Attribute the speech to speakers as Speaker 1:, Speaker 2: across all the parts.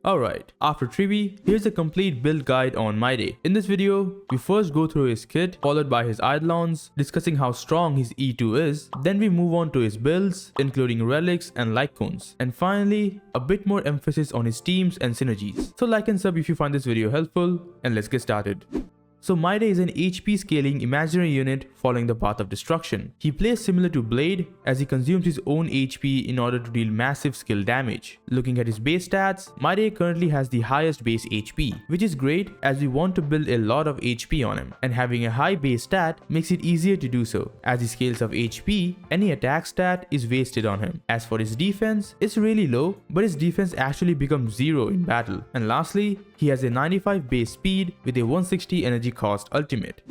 Speaker 1: Alright, after Trivi, here's a complete build guide on Mydei. In this video, we first go through his kit, followed by his Eidolons, discussing how strong his E2 is, then we move on to his builds, including Relics and Lightcones, and finally, a bit more emphasis on his teams and synergies. So like and sub if you find this video helpful, and let's get started. So Mydei is an HP scaling imaginary unit following the path of destruction. He plays similar to Blade as he consumes his own HP in order to deal massive skill damage. Looking at his base stats, Mydei currently has the highest base HP, which is great as we want to build a lot of HP on him, and having a high base stat makes it easier to do so. As he scales of HP, any attack stat is wasted on him. As for his defense, it's really low, but his defense actually becomes 0 in battle. And lastly, he has a 95 base speed with a 160 energy cost ultimate.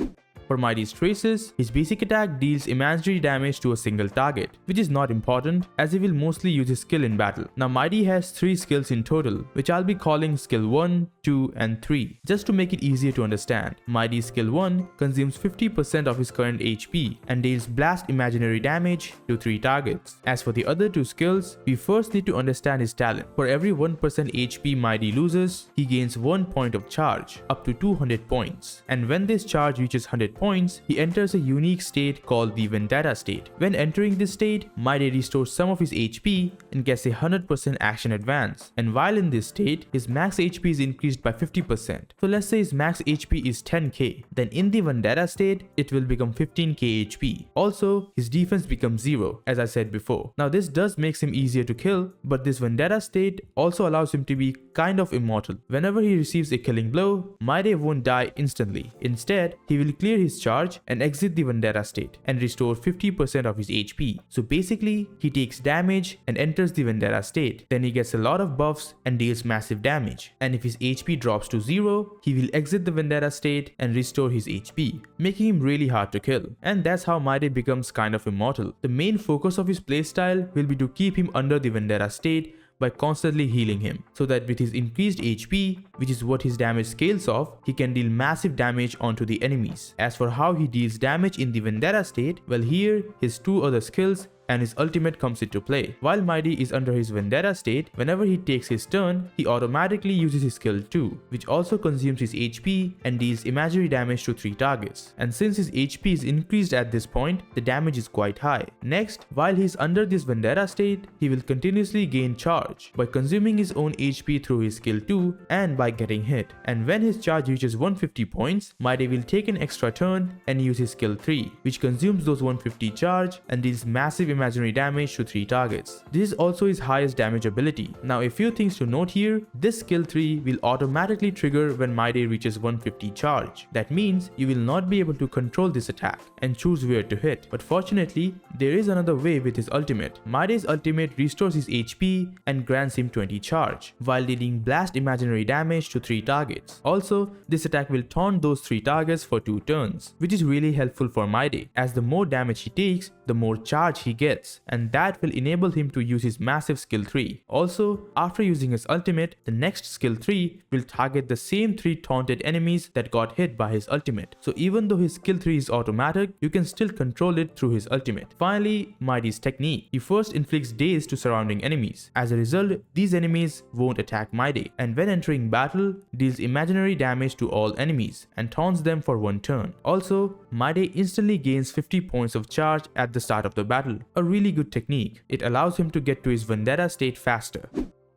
Speaker 1: For Mydei's traces, his basic attack deals imaginary damage to a single target, which is not important as he will mostly use his skill in battle. Now Mydei has 3 skills in total, which I'll be calling skill 1, 2 and 3, just to make it easier to understand. Mydei's skill 1 consumes 50% of his current HP and deals blast imaginary damage to 3 targets. As for the other 2 skills, we first need to understand his talent. For every 1% HP Mydei loses, he gains 1 point of charge, up to 200 points. And when this charge reaches 100 points, he enters a unique state called the Vendetta state. When entering this state, Mydei restores some of his HP and gets a 100% action advance. And while in this state, his max HP is increased by 50%. So let's say his max HP is 10k. Then in the Vendetta state, it will become 15k HP. Also, his defense becomes 0, as I said before. Now this does make him easier to kill, but this Vendetta state also allows him to be kind of immortal. Whenever he receives a killing blow, Mydei won't die instantly. Instead, he will clear his charge and exit the Vendetta state and restore 50% of his HP. So basically, he takes damage and enters the Vendetta state. Then he gets a lot of buffs and deals massive damage. And if his HP drops to 0, he will exit the Vendetta state and restore his HP, making him really hard to kill. And that's how Mydei becomes kind of immortal. The main focus of his playstyle will be to keep him under the Vendetta state by constantly healing him, so that with his increased HP, which is what his damage scales of, he can deal massive damage onto the enemies. As for how he deals damage in the Vendetta state, well here, his 2 other skills and his ultimate comes into play. While Mydei is under his Vendetta state, whenever he takes his turn, he automatically uses his skill 2, which also consumes his HP and deals imaginary damage to 3 targets. And since his HP is increased at this point, the damage is quite high. Next, while he is under this Vendetta state, he will continuously gain charge by consuming his own HP through his skill 2 and by getting hit. And when his charge reaches 150 points, Mydei will take an extra turn and use his skill 3, which consumes those 150 charge and deals massive imaginary damage to 3 targets. This is also his highest damage ability. Now a few things to note here, this skill 3 will automatically trigger when Mydei reaches 150 charge. That means you will not be able to control this attack and choose where to hit. But fortunately, there is another way with his ultimate. Mydei's ultimate restores his HP and grants him 20 charge, while dealing blast imaginary damage to 3 targets. Also, this attack will taunt those 3 targets for 2 turns, which is really helpful for Mydei, as the more damage he takes, the more charge he gets, and that will enable him to use his massive skill 3. Also, after using his ultimate, the next skill 3 will target the same 3 taunted enemies that got hit by his ultimate. So even though his skill 3 is automatic, you can still control it through his ultimate. Finally, Mydei's technique. He first inflicts daze to surrounding enemies. As a result, these enemies won't attack Mydei, and when entering battle, deals imaginary damage to all enemies and taunts them for 1 turn. Also, Mydei instantly gains 50 points of charge at the start of the battle. A really good technique. It allows him to get to his Vendetta state faster.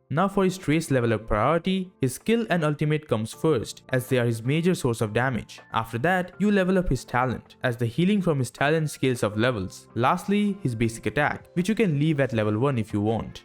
Speaker 1: Now for his trace level up priority, his skill and ultimate comes first, as they are his major source of damage. After that, you level up his talent, as the healing from his talent scales of levels. Lastly, his basic attack, which you can leave at level 1 if you want.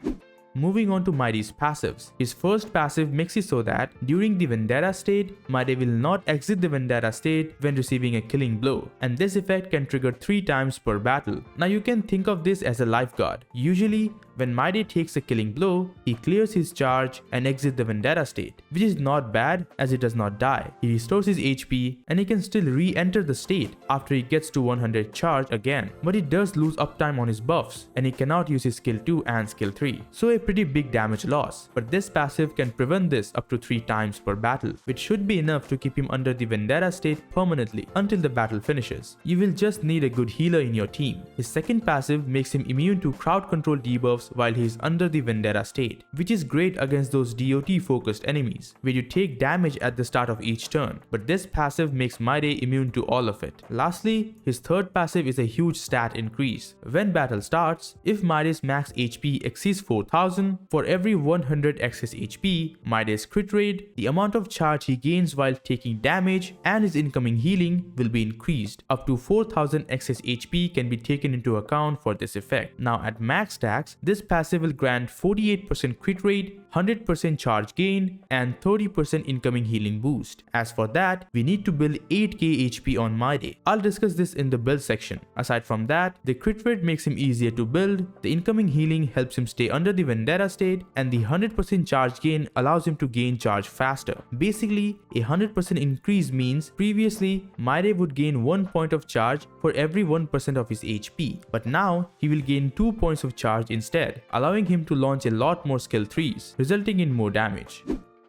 Speaker 1: Moving on to Mydei's passives. His first passive makes it so that during the Vendetta state, Mydei will not exit the Vendetta state when receiving a killing blow, and this effect can trigger 3 times per battle. Now you can think of this as a lifeguard. Usually, when Mydei takes a killing blow, he clears his charge and exits the Vendetta state, which is not bad as he does not die. He restores his HP and he can still re-enter the state after he gets to 100 charge again, but he does lose uptime on his buffs and he cannot use his skill 2 and skill 3. So a pretty big damage loss, but this passive can prevent this up to 3 times per battle, which should be enough to keep him under the Vendetta state permanently until the battle finishes. You will just need a good healer in your team. His second passive makes him immune to crowd control debuffs while he is under the Vendetta state, which is great against those DOT focused enemies, where you take damage at the start of each turn, but this passive makes Mydei immune to all of it. Lastly, his third passive is a huge stat increase. When battle starts, if Mydei's max HP exceeds 4000, for every 100 excess HP, Mydei's crit rate, the amount of charge he gains while taking damage, and his incoming healing will be increased. Up to 4000 excess HP can be taken into account for this effect. Now at max stacks, this passive will grant 48% crit rate, 100% charge gain, and 30% incoming healing boost. As for that, we need to build 8k HP on Mydei. I'll discuss this in the build section. Aside from that, the crit rate makes him easier to build, the incoming healing helps him stay under the Vendetta state, and the 100% charge gain allows him to gain charge faster. Basically, a 100% increase means previously Mydei would gain 1 point of charge for every 1% of his HP, but now he will gain 2 points of charge instead, allowing him to launch a lot more skill 3s, resulting in more damage.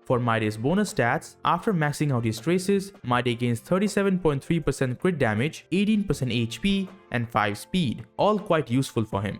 Speaker 1: For Mydei's bonus stats, after maxing out his traces, Mydei gains 37.3% crit damage, 18% HP, and 5 speed, all quite useful for him.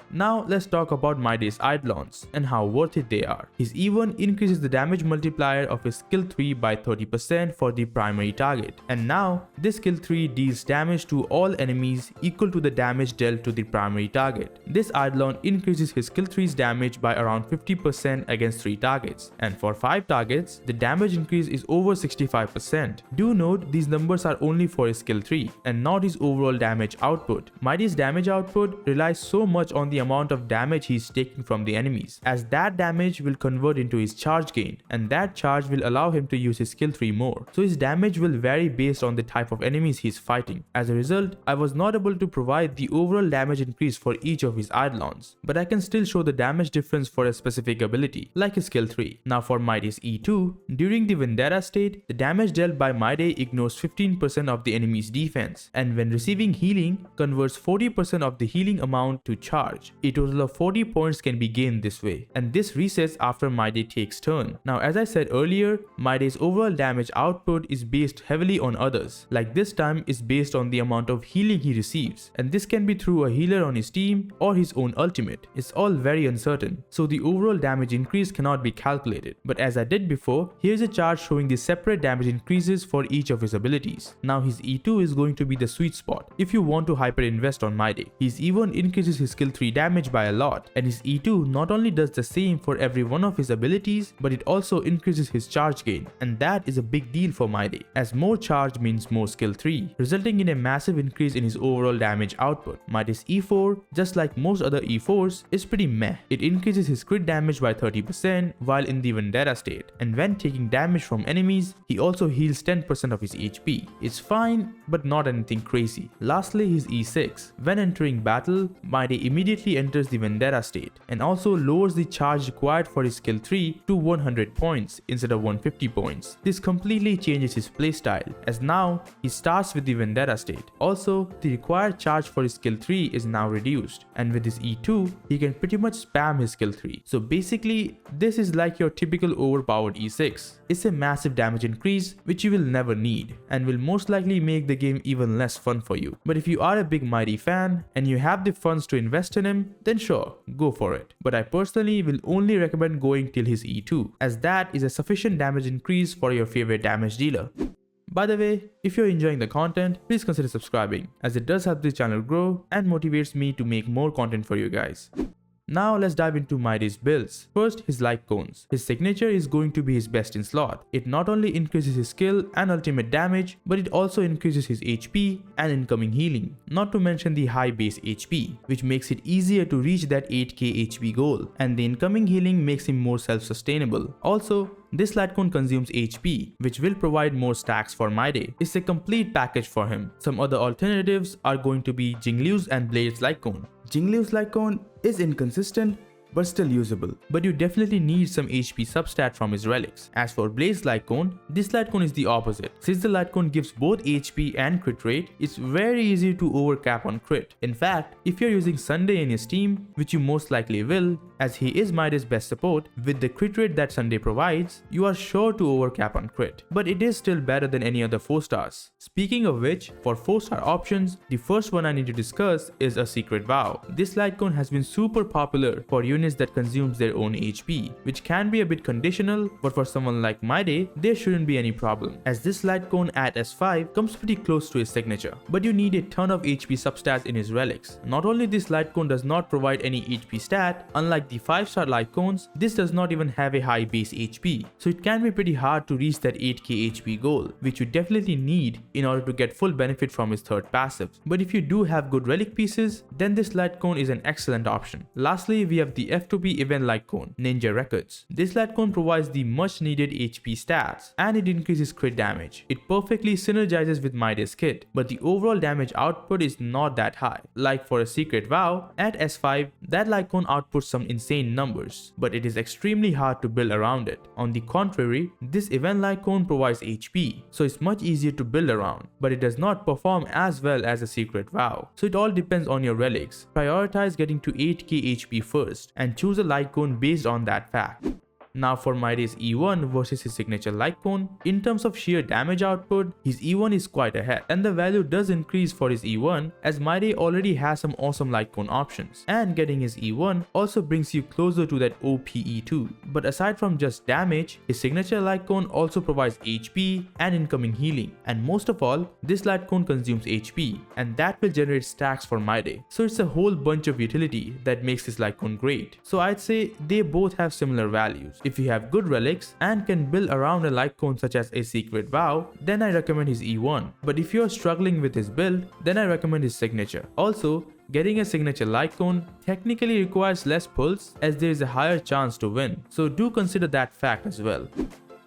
Speaker 1: Now let's talk about Mydei's Eidolons and how worth it they are. His E1 increases the damage multiplier of his skill 3 by 30% for the primary target, and now this skill 3 deals damage to all enemies equal to the damage dealt to the primary target. This Eidolon increases his skill 3's damage by around 50% against 3 targets, and for 5 targets, the damage increase is over 65%. Do note these numbers are only for his skill 3 and not his overall damage output. Mydei's damage output relies so much on the amount of damage he is taking from the enemies, as that damage will convert into his charge gain, and that charge will allow him to use his skill 3 more. So his damage will vary based on the type of enemies he is fighting. As a result, I was not able to provide the overall damage increase for each of his Eidolons, but I can still show the damage difference for a specific ability, like his skill 3. Now for Mydei's E2, during the Vendetta state, the damage dealt by Mydei ignores 15% of the enemy's defense, and when receiving healing, converts 40% of the healing amount to charge. A total of 40 points can be gained this way, and this resets after Mydei takes turn. Now as I said earlier, Mydei's overall damage output is based heavily on others, like this time is based on the amount of healing he receives, and this can be through a healer on his team or his own ultimate. It's all very uncertain, so the overall damage increase cannot be calculated. But as I did before, here's a chart showing the separate damage increases for each of his abilities. Now his E2 is going to be the sweet spot if you want to hyper invest on Mydei. His E1 increases his skill 3 damage by a lot, and his E2 not only does the same for every one of his abilities, but it also increases his charge gain, and that is a big deal for Mydei, as more charge means more skill 3, resulting in a massive increase in his overall damage output. Mydei's E4, just like most other E4s, is pretty meh. It increases his crit damage by 30% while in the Vendetta state, and when taking damage from enemies, he also heals 10% of his HP. It's fine, but not anything crazy. Lastly, his E6. When entering battle, Mydei immediately enters the Vendetta state, and also lowers the charge required for his skill 3 to 100 points instead of 150 points. This completely changes his playstyle, as now he starts with the Vendetta state. Also, the required charge for his skill 3 is now reduced, and with his E2, he can pretty much spam his skill 3. So basically, this is like your typical overpowered E6. It's a massive damage increase which you will never need, and will most likely make the game even less fun for you. But if you are a big Mydei fan, and you have the funds to invest in him, then sure, go for it. But I personally will only recommend going till his E2, as that is a sufficient damage increase for your favorite damage dealer. By the way, if you're enjoying the content, please consider subscribing, as it does help the channel grow and motivates me to make more content for you guys. Now let's dive into Mydei's builds. First, his Lightcones. His signature is going to be his best in slot. It not only increases his skill and ultimate damage, but it also increases his HP and incoming healing, not to mention the high base HP, which makes it easier to reach that 8k HP goal, and the incoming healing makes him more self-sustainable. Also, this Lightcone consumes HP, which will provide more stacks for Mydei. It's a complete package for him. Some other alternatives are going to be Jingliu's and Blade's Lightcone. Jingliu's Lightcone is inconsistent, but still usable. But you definitely need some HP substat from his relics. As for Blade's Lightcone, this Lightcone is the opposite. Since the Lightcone gives both HP and crit rate, it's very easy to overcap on crit. In fact, if you're using Sunday in his team, which you most likely will, As he is Mydei's best support, with the crit rate that Sunday provides, you are sure to overcap on crit, but it is still better than any other 4 stars. Speaking of which, for 4-star options, the first one I need to discuss is a Secret Vow. This Lightcone has been super popular for units that consumes their own HP, which can be a bit conditional, but for someone like Mydei, there shouldn't be any problem, as this Lightcone at S5 comes pretty close to his signature. But you need a ton of HP substats in his relics. Not only this Lightcone does not provide any HP stat, unlike the 5-star Lightcones, this does not even have a high base HP, so it can be pretty hard to reach that 8k HP goal, which you definitely need in order to get full benefit from his third passive. But if you do have good relic pieces, then this Lightcone is an excellent option. Lastly, we have the F2P event Lightcone, Ninja Records. This Lightcone provides the much needed HP stats, and it increases crit damage. It perfectly synergizes with Mydei's kit, but the overall damage output is not that high. Like for a Secret Vow, at S5, that Lightcone outputs some insane numbers, but it is extremely hard to build around it. On the contrary, this event Lightcone provides HP, so it's much easier to build around, but it does not perform as well as a Secret Vow. So it all depends on your relics. Prioritize getting to 8k HP first, and choose a Lightcone based on that fact. Now for Mydei's E1 versus his signature Lightcone, in terms of sheer damage output, his E1 is quite ahead, and the value does increase for his E1 as Mydei already has some awesome Lightcone options, and getting his E1 also brings you closer to that OP E2. But aside from just damage, his signature Lightcone also provides HP and incoming healing, and most of all, this Lightcone consumes HP, and that will generate stacks for Mydei. So it's a whole bunch of utility that makes this Lightcone great. So I'd say they both have similar values. If you have good relics and can build around a Lightcone such as a Secret Vow, then I recommend his E1. But if you are struggling with his build, then I recommend his signature. Also, getting a signature Lightcone technically requires less pulls as there is a higher chance to win, so do consider that fact as well.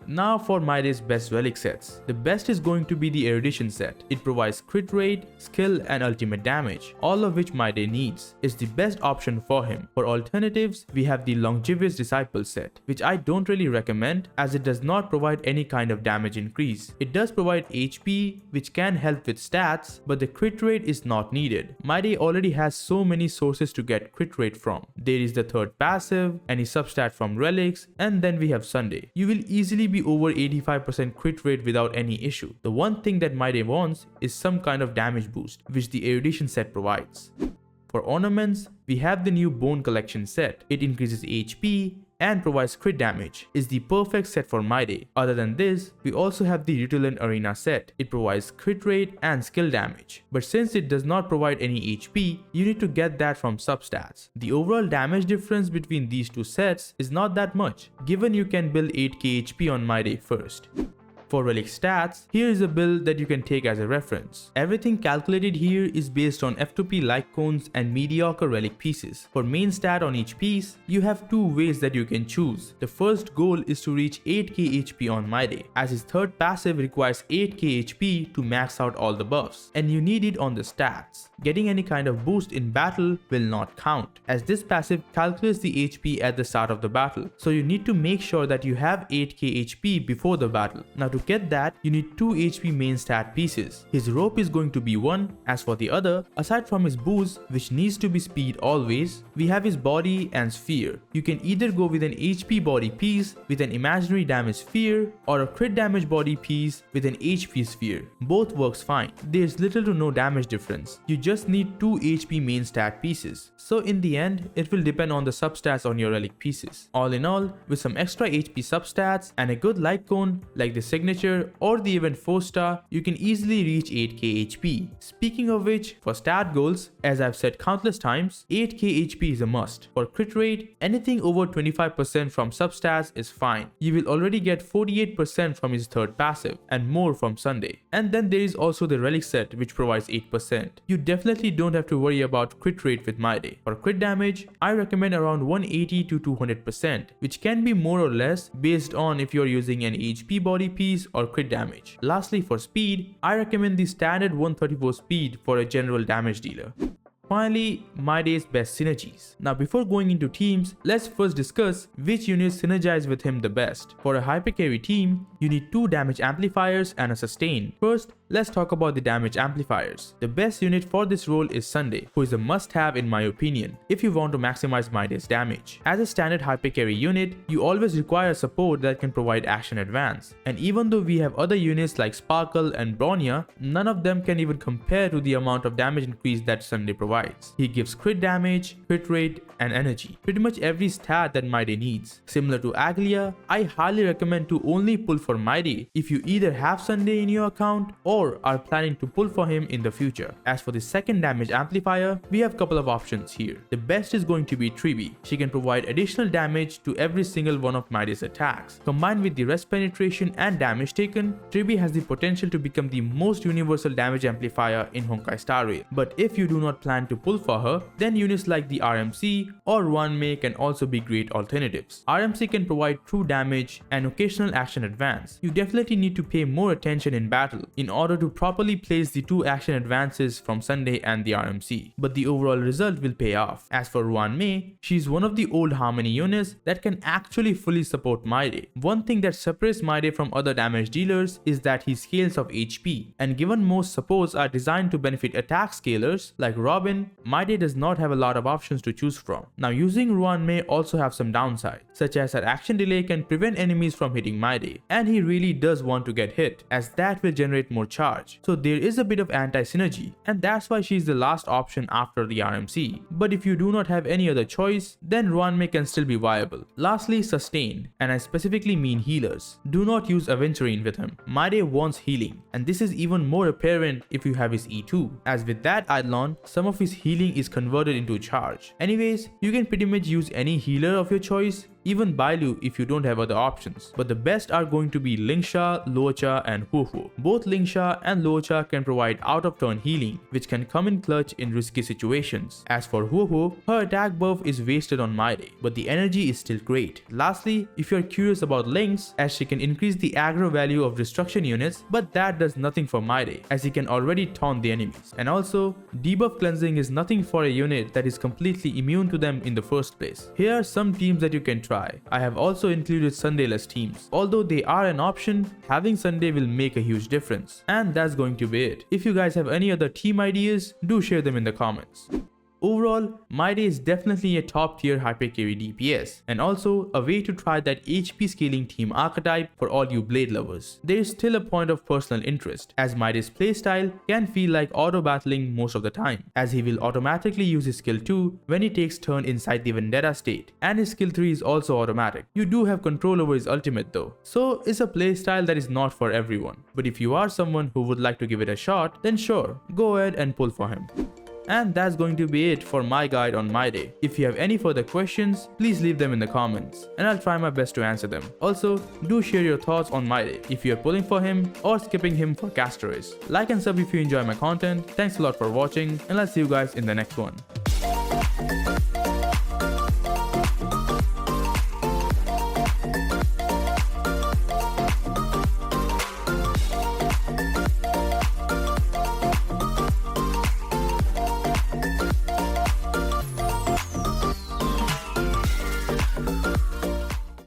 Speaker 1: Now for Mydei's best relic sets. The best is going to be the Erudition set. It provides crit rate, skill and ultimate damage, all of which Mydei needs. It's the best option for him. For alternatives, we have the Longevous Disciple set, which I don't really recommend as it does not provide any kind of damage increase. It does provide HP, which can help with stats, but the crit rate is not needed. Mydei already has so many sources to get crit rate from. There is the third passive, any substat from relics, and then we have Sunday. You will easily be over 85% crit rate without any issue. The one thing that Mydei wants is some kind of damage boost, which the Erudition set provides. For ornaments, we have the new Bone Collection set. It increases HP and provides crit damage. Is the perfect set for Mydei. Other than this, we also have the Ritulant Arena set. It provides crit rate and skill damage. But since it does not provide any HP, you need to get that from substats. The overall damage difference between these two sets is not that much, given you can build 8k HP on Mydei first. For relic stats, here is a build that you can take as a reference. Everything calculated here is based on F2P Lightcones and mediocre relic pieces. For main stat on each piece, you have two ways that you can choose. The first goal is to reach 8k HP on Mydei, as his third passive requires 8k HP to max out all the buffs, and you need it on the stats. Getting any kind of boost in battle will not count, as this passive calculates the HP at the start of the battle, so you need to make sure that you have 8k HP before the battle. Now to get that, you need 2 HP main stat pieces. His rope is going to be 1, as for the other, aside from his boost, which needs to be speed always, we have his body and sphere. You can either go with an HP body piece with an imaginary damage sphere, or a crit damage body piece with an HP sphere. Both works fine. There's little to no damage difference. You just need 2 HP main stat pieces. So in the end, it will depend on the substats on your relic pieces. All in all, with some extra HP substats and a good Lightcone like the signature or the event 4-star, you can easily reach 8k HP. Speaking of which, for stat goals, as I've said countless times, 8k HP is a must. For crit rate, anything over 25% from substats is fine. You will already get 48% from his third passive and more from Sunday. And then there is also the relic set, which provides 8%. You definitely don't have to worry about crit rate with Mydei. For crit damage, I recommend around 180 to 200%, which can be more or less based on if you're using an HP body piece or crit damage. Lastly, for speed, I recommend the standard 134 speed for a general damage dealer. Finally, Mydei's best synergies. Now before going into teams, let's first discuss which units synergize with him the best. For a hyper carry team, you need 2 damage amplifiers and a sustain. First, let's talk about the damage amplifiers. The best unit for this role is Sunday, who is a must-have in my opinion if you want to maximize Mydei's damage. As a standard hyper carry unit, you always require support that can provide action advance. And even though we have other units like Sparkle and Bronya, none of them can even compare to the amount of damage increase that Sunday provides. He gives crit damage, crit rate, and energy. Pretty much every stat that Mydei needs. Similar to Aglia, I highly recommend to only pull for Mydei if you either have Sunday in your account or are planning to pull for him in the future. As for the second damage amplifier, we have a couple of options here. The best is going to be Tribi. She can provide additional damage to every single one of Mydei's attacks. Combined with the rest penetration and damage taken, Tribi has the potential to become the most universal damage amplifier in Honkai Star Rail. But if you do not plan to pull for her, then units like the RMC or Ruanmei can also be great alternatives. RMC can provide true damage and occasional action advance. You definitely need to pay more attention in battle in order to properly place the 2 action advances from Sunday and the RMC, but the overall result will pay off. As for Ruanmei, she is one of the old Harmony units that can actually fully support Mydei. One thing that separates Mydei from other damage dealers is that he scales of HP, and given most supports are designed to benefit attack scalers like Robin, Mydei does not have a lot of options to choose from. Now using Ruanmei also have some downsides, such as her action delay can prevent enemies from hitting Mydei, and he really does want to get hit, as that will generate more charge. So there is a bit of anti-synergy, and that's why she is the last option after the RMC. But if you do not have any other choice, then Ruanmei can still be viable. Lastly, sustain, and I specifically mean healers. Do not use Aventurine with him. Mydei wants healing, and this is even more apparent if you have his E2, as with that Eidolon, some of his healing is converted into charge. Anyways, you can pretty much use any healer of your choice, even Bailu if you don't have other options. But the best are going to be Lingsha, Luocha, and Huohuo. Both Lingsha and Luocha can provide out of turn healing, which can come in clutch in risky situations. As for Huohuo, her attack buff is wasted on Mydei, but the energy is still great. Lastly, if you are curious about Lynx, as she can increase the aggro value of destruction units, but that does nothing for Mydei, as he can already taunt the enemies. And also, debuff cleansing is nothing for a unit that is completely immune to them in the first place. Here are some teams that you can try. I have also included Sundayless teams. Although they are an option, having Sunday will make a huge difference. And that's going to be it. If you guys have any other team ideas, do share them in the comments. Overall, Mydei is definitely a top tier hyper carry DPS, and also a way to try that HP scaling team archetype for all you blade lovers. There is still a point of personal interest, as Mydei's playstyle can feel like auto battling most of the time, as he will automatically use his skill 2 when he takes turn inside the Vendetta state, and his skill 3 is also automatic. You do have control over his ultimate though, so it's a playstyle that is not for everyone. But if you are someone who would like to give it a shot, then sure, go ahead and pull for him. And that's going to be it for my guide on Mydei. If you have any further questions, please leave them in the comments, and I'll try my best to answer them. Also, do share your thoughts on Mydei, if you are pulling for him or skipping him for Castoris. Like and sub if you enjoy my content. Thanks a lot for watching, and I'll see you guys in the next one.